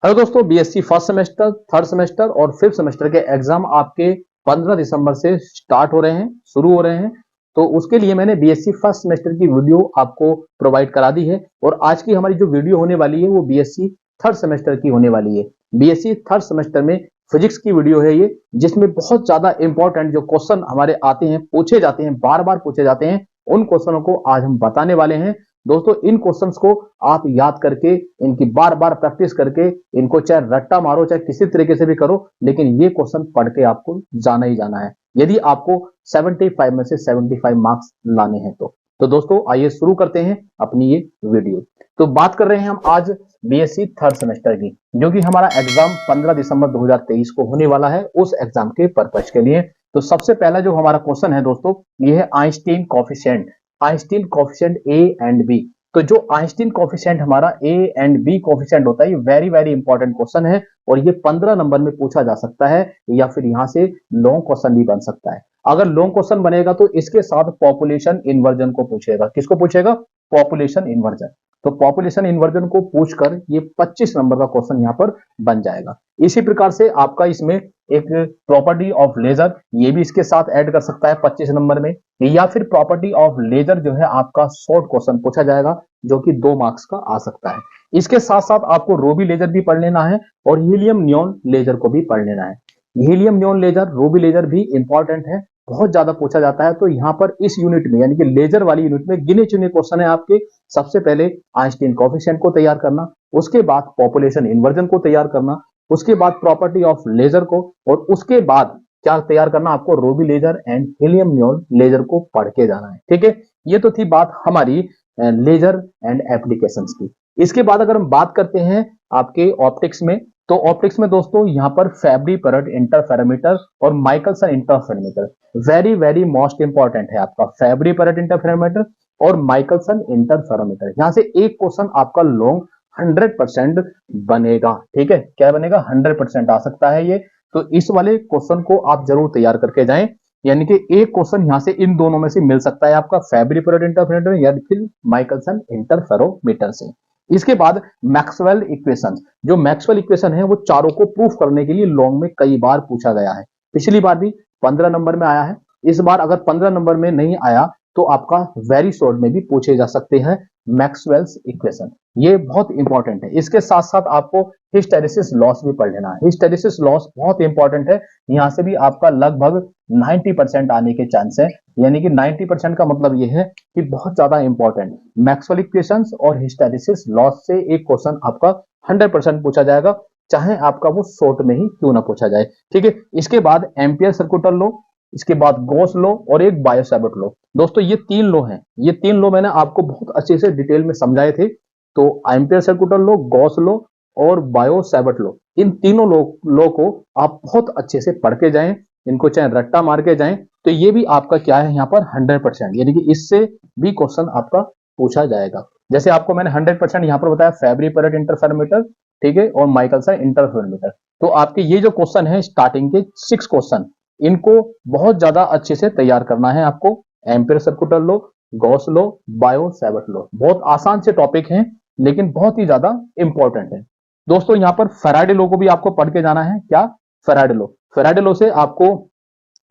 Hello दोस्तों, BSc first semester, third semester और fifth semester के एग्जाम आपके 15 दिसंबर से स्टार्ट हो रहे हैं, शुरू हो रहे हैं। तो उसके लिए मैंने बीएससी फर्स्ट सेमेस्टर की वीडियो आपको प्रोवाइड करा दी है और आज की हमारी जो वीडियो होने वाली है वो बीएससी थर्ड सेमेस्टर की होने वाली है। बीएससी थर्ड सेमेस्टर में फिजिक्स की वीडियो है ये, जिसमें बहुत ज्यादा इंपॉर्टेंट जो क्वेश्चन हमारे आते हैं, पूछे जाते हैं, बार बार पूछे जाते हैं, उन क्वेश्चनों को आज हम बताने वाले हैं। दोस्तों, इन क्वेश्चंस को आप याद करके, इनकी बार बार प्रैक्टिस करके, इनको चाहे रट्टा मारो चाहे किसी तरीके से भी करो, लेकिन ये क्वेश्चन पढ़ के आपको जाना ही जाना है यदि आपको 75 में से 75 मार्क्स लाने हैं तो दोस्तों आइए शुरू करते हैं अपनी ये वीडियो। तो बात कर रहे हैं हम आज बीएससी थर्ड सेमेस्टर की, जो कि हमारा एग्जाम 15 दिसंबर 2023 को होने वाला है, उस एग्जाम के पर्पज के लिए। तो सबसे पहला जो हमारा क्वेश्चन है दोस्तों, ये है Einstein coefficient. Einstein coefficient A and B. तो जो आइंस्टीन कोएफिशिएंट हमारा ए एंड बी कोएफिशिएंट होता है, ये वेरी वेरी इंपॉर्टेंट क्वेश्चन है और ये 15 नंबर में पूछा जा सकता है या फिर यहां से लॉन्ग क्वेश्चन भी बन सकता है। अगर लॉन्ग क्वेश्चन बनेगा तो इसके साथ पॉपुलेशन इन्वर्जन को पूछेगा। किसको पूछेगा? Population inversion. तो पॉपुलेशन इन्वर्जन को पूछकर ये 25 नंबर का क्वेश्चन यहां पर बन जाएगा। इसी प्रकार से आपका इसमें एक प्रॉपर्टी ऑफ लेजर, ये भी इसके साथ ऐड कर सकता है 25 नंबर में, या फिर प्रॉपर्टी ऑफ लेजर जो है आपका शॉर्ट क्वेश्चन पूछा जाएगा, जो कि 2 मार्क्स का आ सकता है। इसके साथ साथ आपको रोबी लेजर भी पढ़ लेना है और हीलियम नियॉन लेजर को भी पढ़ लेना है। हीलियम नियॉन लेजर, रोबी लेजर भी इंपॉर्टेंट है, बहुत ज्यादा पूछा जाता है। तो यहाँ पर इस यूनिट में यानी कि लेजर वाली यूनिट में गिने चुने क्वेश्चन है आपके। सबसे पहले आइंस्टीन कोएफिशिएंट को तैयार करना, उसके बाद पॉपुलेशन इन्वर्जन को तैयार करना, उसके बाद प्रॉपर्टी ऑफ लेजर को, और उसके बाद क्या तैयार करना आपको? Ruby laser and helium neon laser को पढ़ के जाना है। ठीक है, ये तो थी बात हमारी लेजर एंड एप्लीकेशंस की। इसके बाद अगर हम बात करते हैं आपके ऑप्टिक्स में, तो ऑप्टिक्स में दोस्तों यहाँ पर फैब्री परट इंटरफेरोमीटर और Michelson interferometer very very most important है आपका। फैब्री परट इंटरफेरोमीटर और माइकलसन इंटरफेरोमीटर, यहां से एक क्वेश्चन आपका लॉन्ग 100% बनेगा। ठीक है, क्या बनेगा? 100% आ सकता है ये। तो इस वाले क्वेश्चन को आप जरूर तैयार करके जाएं, यानी कि एक क्वेश्चन यहां से इन दोनों में से मिल सकता है आपका, फैब्री परट इंटरफेरोमीटर या फिर माइकलसन इंटरफेरोमीटर से। इसके बाद मैक्सवेल इक्वेशन, जो मैक्सवेल इक्वेशन है वो चारों को प्रूफ करने के लिए लॉन्ग में कई बार पूछा गया है। पिछली बार भी 15 नंबर में आया है, इस बार अगर 15 नंबर में नहीं आया तो आपका वेरी शॉर्ट में भी पूछे जा सकते हैं मैक्सवेल्स इक्वेशन। ये बहुत इंपॉर्टेंट है। इसके साथ साथ आपको हिस्टेरेसिस लॉस भी पढ़ लेना है। हिस्टेरेसिस लॉस बहुत इंपॉर्टेंट है, यहां से भी आपका लगभग 90% आने के चांस है। यानी कि 90% का मतलब यह है कि बहुत ज्यादा इंपॉर्टेंट। मैक्सवेल इक्वेशंस और हिस्टेरेसिस लॉस से एक क्वेश्चन आपका 100% पूछा जाएगा, चाहे आपका वो शॉर्ट में ही क्यों ना पूछा जाए। ठीक है, इसके बाद एम्पियर सर्कुलर लॉ, इसके बाद गॉस लॉ और एक बायो-सैवर्ट लॉ। दोस्तों ये 3 लॉ हैं, ये 3 लॉ मैंने आपको बहुत अच्छे से डिटेल में समझाए थे। तो ampere circular law, Gauss law और बायो-सैवर्ट लॉ, इन तीनों लॉ को आप बहुत अच्छे से पढ़ के जाएं, इनको चाहे रट्टा मार के जाएं, तो ये भी आपका क्या है यहाँ पर 100%, यानी कि इससे भी क्वेश्चन आपका पूछा जाएगा। जैसे आपको मैंने 100% यहाँ पर बताया फैब्री परट इंटरफेरोमीटर, ठीक है, और माइकलसन इंटरफेरोमीटर। तो आपके ये जो क्वेश्चन है स्टार्टिंग के 6 क्वेश्चन, इनको बहुत ज्यादा अच्छे से तैयार करना है आपको। Ampere circular law, Gauss law, bio-Savart law, बहुत आसान से टॉपिक हैं लेकिन बहुत ही ज्यादा इंपॉर्टेंट है। दोस्तों यहाँ पर फैराडे लॉ को भी आपको पढ़ के जाना है। क्या? Faraday law. फैराडे लॉ से आपको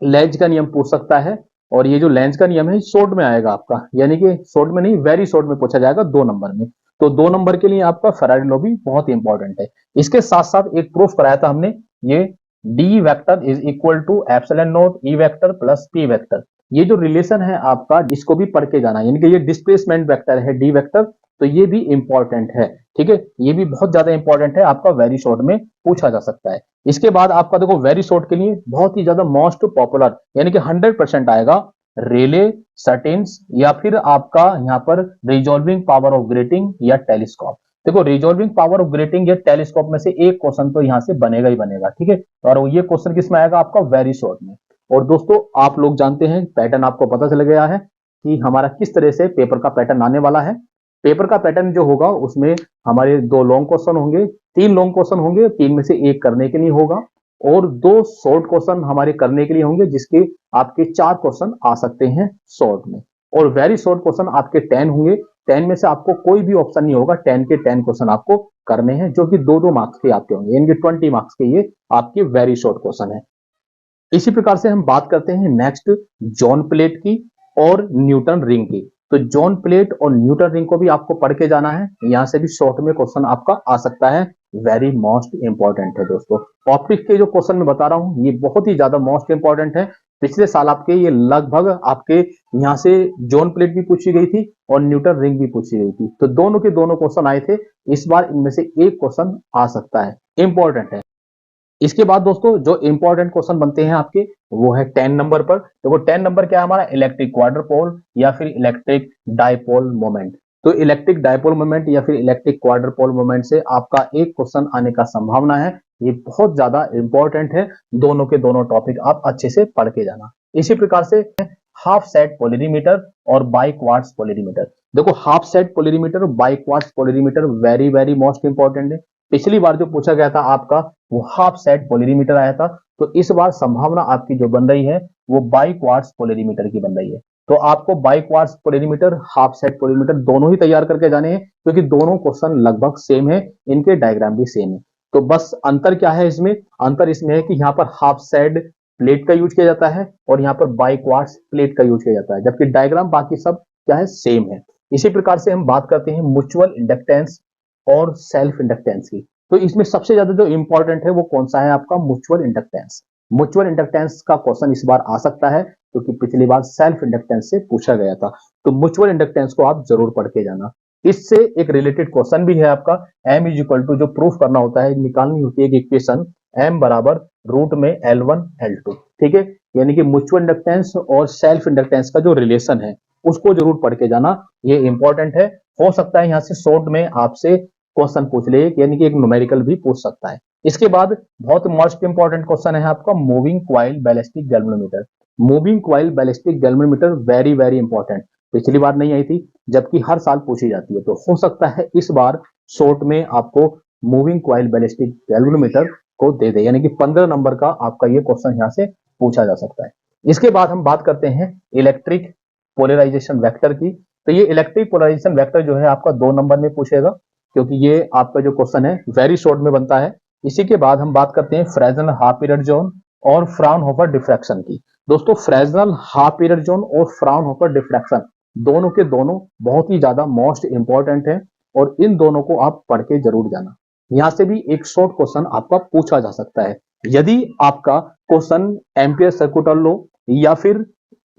लेंज का नियम पूछ सकता है, और ये जो लेंज का नियम है शॉर्ट में आएगा आपका, यानी कि शॉर्ट में नहीं, वेरी शॉर्ट में पूछा जाएगा 2 नंबर में। तो 2 नंबर के लिए आपका फैराडे लॉ भी बहुत इंपॉर्टेंट है। इसके साथ साथ एक प्रूफ कराया था हमने, ये D vector is equal to epsilon not E vector plus P vector. ये जो रिलेशन है आपका, इसको भी पढ़ के जाना है, यानी कि ये डिस्प्लेसमेंट वेक्टर है डी वेक्टर, तो ये भी इंपॉर्टेंट है। ठीक है, ये भी बहुत ज्यादा इंपॉर्टेंट है, आपका वेरी शॉर्ट में पूछा जा सकता है। इसके बाद आपका देखो वेरी शॉर्ट के लिए बहुत ही ज्यादा मोस्ट पॉपुलर, यानी कि 100% आएगा, रेले, सर्टेन्स, या फिर आपका यहाँ पर रिजॉल्विंग पावर ऑफ ग्रेटिंग या टेलीस्कोप। देखो रिजॉल्विंग पावर ऑफ ग्रेटिंग या टेलीस्कोप में से एक क्वेश्चन तो यहां से बनेगा ही बनेगा। ठीक है, और ये क्वेश्चन किस में आएगा? आपका वेरी शॉर्ट में। और दोस्तों आप लोग जानते हैं, पैटर्न आपको पता चल गया है कि हमारा किस तरह से पेपर का पैटर्न आने वाला है। पेपर का पैटर्न जो होगा उसमें हमारे 2 लॉन्ग क्वेश्चन होंगे, 3 लॉन्ग क्वेश्चन होंगे, 3 में से एक करने के लिए होगा, और 2 शॉर्ट क्वेश्चन हमारे करने के लिए होंगे, जिसके आपके 4 क्वेश्चन आ सकते हैं शॉर्ट में, और वेरी शॉर्ट क्वेश्चन आपके 10 होंगे, 10 में से आपको कोई भी ऑप्शन नहीं होगा, 10 के 10 क्वेश्चन आपको करने हैं, जो कि 2-2 मार्क्स के आपके होंगे, यानी कि 20 मार्क्स के ये आपके वेरी शॉर्ट क्वेश्चन है। इसी प्रकार से हम बात करते हैं नेक्स्ट जॉन प्लेट की और न्यूटन रिंग की। तो जॉन प्लेट और न्यूटन रिंग को भी आपको पढ़ के जाना है, यहां से भी शॉर्ट में क्वेश्चन आपका आ सकता है, वेरी मोस्ट इंपॉर्टेंट है दोस्तों। ऑप्टिक्स के जो क्वेश्चन मैं बता रहा हूं ये बहुत ही ज्यादा मोस्ट इंपॉर्टेंट है। पिछले साल आपके ये लगभग आपके यहां से जॉन प्लेट भी पूछी गई थी और न्यूटन रिंग भी पूछी गई थी, तो दोनों के दोनों क्वेश्चन आए थे। इस बार इनमें से एक क्वेश्चन आ सकता है, इंपॉर्टेंट है। इसके बाद दोस्तों जो इंपॉर्टेंट क्वेश्चन बनते हैं आपके वो है 10 नंबर पर। तो वो 10 नंबर क्या है हमारा, इलेक्ट्रिक क्वाड्रपोल या फिर इलेक्ट्रिक डायपोल मोमेंट। तो इलेक्ट्रिक डायपोल मोमेंट या फिर इलेक्ट्रिक क्वाड्रपोल मोमेंट से आपका एक क्वेश्चन आने का संभावना है, ये बहुत ज्यादा इंपॉर्टेंट है। दोनों के दोनों टॉपिक आप अच्छे से पढ़ के जाना। इसी प्रकार से हाफ सेट पोलरीमीटर और बाई क्वार्ट्ज पोलरीमीटर। देखो हाफ सेट पोलरीमीटर और by quartz polarimeter very very most important है। पिछली बार जो पूछा गया था आपका वो हाफ सेट पोलरीमीटर आया था, तो इस बार संभावना आपकी जो बन रही है वो बाई क्वार्ट्ज पोलरीमीटर की बन रही है। तो आपको by quartz polarimeter, half set polarimeter दोनों ही तैयार करके जाने हैं, क्योंकि दोनों क्वेश्चन लगभग सेम है, इनके डायग्राम भी सेम है। तो बस अंतर क्या है इसमें, अंतर इसमें है कि यहाँ पर हाफ सेट प्लेट का यूज किया जाता है और यहाँ पर बाई क्वार्ट्ज प्लेट का यूज किया जाता है, जबकि डायग्राम बाकी सब क्या है, सेम है। इसी प्रकार से हम बात करते हैं म्यूचुअल इंडक्टेंस और सेल्फ इंडक्टेंस की। तो इसमें सबसे ज्यादा जो इंपॉर्टेंट है वो कौन सा है आपका, म्यूचुअल इंडक्टेंस। म्यूचुअल इंडक्टेंस का क्वेश्चन इस बार आ सकता है, क्योंकि पिछली बार सेल्फ इंडक्टेंस से पूछा गया था। तो म्यूचुअल इंडक्टेंस को आप जरूर पढ़ के जाना। इससे एक रिलेटेड क्वेश्चन भी है आपका, m इज इक्वल टू, जो प्रूफ करना होता है, निकालनी होती है इक्वेशन m बराबर रूट में L1 L2, ठीक है। यानी कि म्यूचुअल इंडक्टेंस और सेल्फ इंडक्टेंस का जो रिलेशन है उसको जरूर पढ़ के जाना, ये इंपॉर्टेंट है। हो सकता है यहां से शॉर्ट में आपसे क्वेश्चन पूछ ले, यानी कि एक न्यूमेरिकल भी पूछ सकता है। इसके बाद बहुत मोस्ट इंपॉर्टेंट क्वेश्चन है आपका moving coil ballistic galvanometer. Moving coil ballistic galvanometer very very important, पिछली बार नहीं आई थी, जबकि हर साल पूछी जाती है। तो हो सकता है इस बार शॉर्ट में आपको मूविंग क्वाइल बैलिस्टिक गैल्वेनोमीटर को दे दे, यानी कि 15 नंबर का आपका ये क्वेश्चन यहाँ से पूछा जा सकता है। इसके बाद हम बात करते हैं इलेक्ट्रिक पोलराइजेशन वेक्टर की। तो ये इलेक्ट्रिक पोलराइजेशन वेक्टर जो है आपका 2 नंबर में पूछेगा, क्योंकि ये आपका जो क्वेश्चन है वेरी शॉर्ट में बनता है। इसी के बाद हम बात करते हैं फ्रेजनल हाफ पीरियड जोन और फ्राउनहोफर डिफ्रैक्शन की। दोस्तों फ्रेजनल हाफ पीरियड जोन और फ्राउनहोफर डिफ्रैक्शन दोनों के दोनों बहुत ही ज्यादा मोस्ट इंपॉर्टेंट है, और इन दोनों को आप पढ़ के जरूर जाना। यहां से भी एक शॉर्ट क्वेश्चन आपका पूछा जा सकता है। यदि आपका क्वेश्चन एम्पियर सर्कुलर लॉ या फिर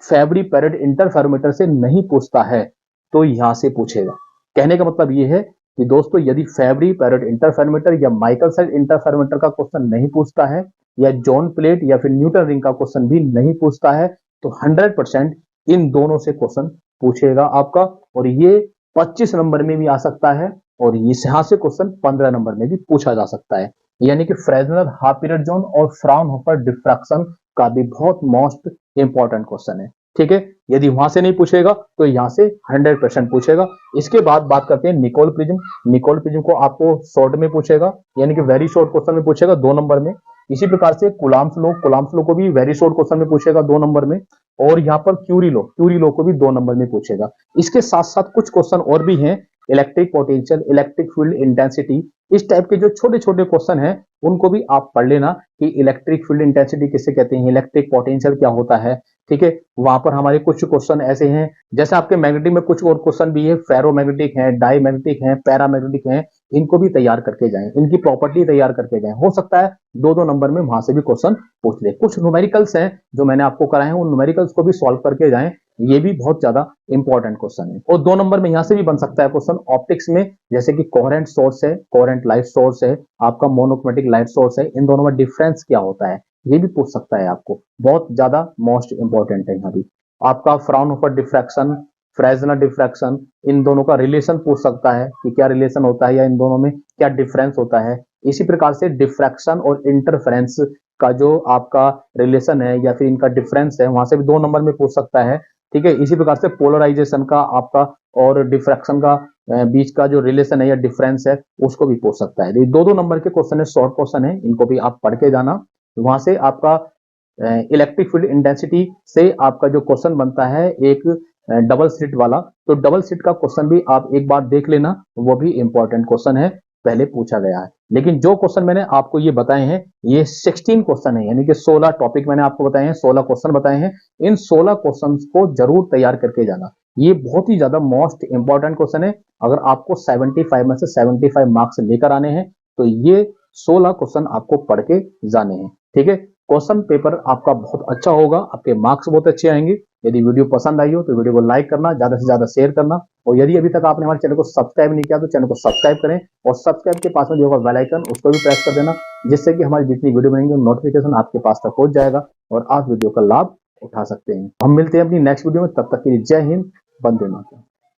फेबरी पेरेट इंटरफेरोमीटर से नहीं पूछता है तो यहां से पूछेगा। कहने का मतलब यह है कि दोस्तों यदि फेबरी पेरेट इंटरफेरोमीटर या माइकलसन इंटरफेरोमीटर का क्वेश्चन नहीं पूछता है, या जॉन प्लेट या फिर न्यूटन रिंग का क्वेश्चन भी नहीं पूछता है, तो 100% इन दोनों से क्वेश्चन पूछेगा आपका, और ये 25 नंबर में भी आ सकता है, और यहां से क्वेश्चन 15 नंबर में भी पूछा जा सकता है। यानी कि फ्रेजनल हाफ पीरियड जोन और फ्राउनहोफर डिफ्रैक्शन का भी बहुत मोस्ट इंपॉर्टेंट क्वेश्चन है, ठीक है। यदि वहां से नहीं पूछेगा तो यहां से 100% पूछेगा। इसके बाद बात करते हैं निकोल प्रिज्म। निकोल प्रिज्म को आपको शॉर्ट में पूछेगा, यानी कि वेरी शॉर्ट क्वेश्चन में पूछेगा 2 नंबर में। इसी प्रकार से कुलाम्स लॉ, कुलाम्स लॉ को भी वेरी शॉर्ट क्वेश्चन में पूछेगा 2 नंबर में, और यहाँ पर क्यूरी लॉ, क्यूरी लॉ को भी 2 नंबर में पूछेगा। इसके साथ साथ कुछ क्वेश्चन और भी हैं, electric potential, electric field intensity, इस टाइप के जो छोटे छोटे क्वेश्चन हैं उनको भी आप पढ़ लेना कि इलेक्ट्रिक फील्ड इंटेंसिटी किसे कहते हैं, इलेक्ट्रिक पोटेंशियल क्या होता है, ठीक है। वहां पर हमारे कुछ क्वेश्चन ऐसे हैं, जैसे आपके मैग्नेटिक में कुछ और क्वेश्चन भी है, फेरोमैग्नेटिक है, डाईमैग्नेटिक है, पैरामैग्नेटिक है, इनको भी तैयार करके जाएं, इनकी प्रॉपर्टी तैयार करके जाएं। हो सकता है 2-2 नंबर में वहां से भी क्वेश्चन पूछ ले। कुछ न्यूमेरिकल्स हैं जो मैंने आपको कराए हैं, उन न्यूमेरिकल्स को भी सॉल्व करके जाएं, ये भी बहुत ज्यादा इंपॉर्टेंट क्वेश्चन है। और 2 नंबर में यहां से भी बन सकता है क्वेश्चन ऑप्टिक्स में, जैसे कि कोहेरेंट सोर्स है, कोहेरेंट लाइट सोर्स है, आपका मोनोक्रोमैटिक लाइट सोर्स है, इन दोनों में डिफरेंस क्या होता है, ये भी पूछ सकता है आपको, बहुत ज्यादा मोस्ट इंपॉर्टेंट है। यहाँ भी आपका फ्राउनहोफर डिफ्रैक्शन, फ्रेजनल डिफ्रैक्शन, इन दोनों का रिलेशन पूछ सकता है कि क्या रिलेशन होता है या इन दोनों में क्या डिफरेंस होता है। इसी प्रकार से डिफ्रैक्शन और इंटरफेरेंस का जो आपका रिलेशन है या फिर इनका डिफरेंस है, वहां से भी 2 नंबर में पूछ सकता है, ठीक है। इसी प्रकार से पोलराइजेशन का आपका और डिफ्रैक्शन का बीच का जो रिलेशन है या डिफरेंस है उसको भी पूछ सकता है। 2-2 नंबर के क्वेश्चन है, शॉर्ट क्वेश्चन है, इनको भी आप पढ़ के जाना। वहां से आपका इलेक्ट्रिक फील्ड इंटेंसिटी से आपका जो क्वेश्चन बनता है एक डबल सीट वाला, तो डबल सीट का क्वेश्चन भी आप एक बार देख लेना, वो भी इंपॉर्टेंट क्वेश्चन है, पहले पूछा गया है। लेकिन जो क्वेश्चन मैंने आपको ये बताए हैं, ये 16 क्वेश्चन है, यानी कि 16 टॉपिक मैंने आपको बताए हैं, 16 क्वेश्चन बताए हैं। इन 16 क्वेश्चन को जरूर तैयार करके जाना। ये बहुत ही ज्यादा मोस्ट इंपॉर्टेंट क्वेश्चन है। अगर आपको 75 में से 75 मार्क्स लेकर आने हैं, तो ये 16 क्वेश्चन आपको पढ़ के जाने हैं। ठीक है, क्वेश्चन पेपर आपका बहुत अच्छा होगा, आपके मार्क्स बहुत अच्छे आएंगे। यदि वीडियो पसंद आई हो तो वीडियो को लाइक करना, ज्यादा से ज्यादा शेयर करना, और यदि अभी तक आपने हमारे चैनल को सब्सक्राइब नहीं किया तो चैनल को सब्सक्राइब करें, और सब्सक्राइब के पास में जो होगा बेल आइकन, उसको भी प्रेस कर देना, जिससे कि हमारी जितनी वीडियो बनेंगे नोटिफिकेशन आपके पास तक पहुंच जाएगा और आप वीडियो का लाभ उठा सकते हैं। हम मिलते हैं अपनी नेक्स्ट वीडियो में, तब तक के लिए जय हिंद, वंदे मातरम।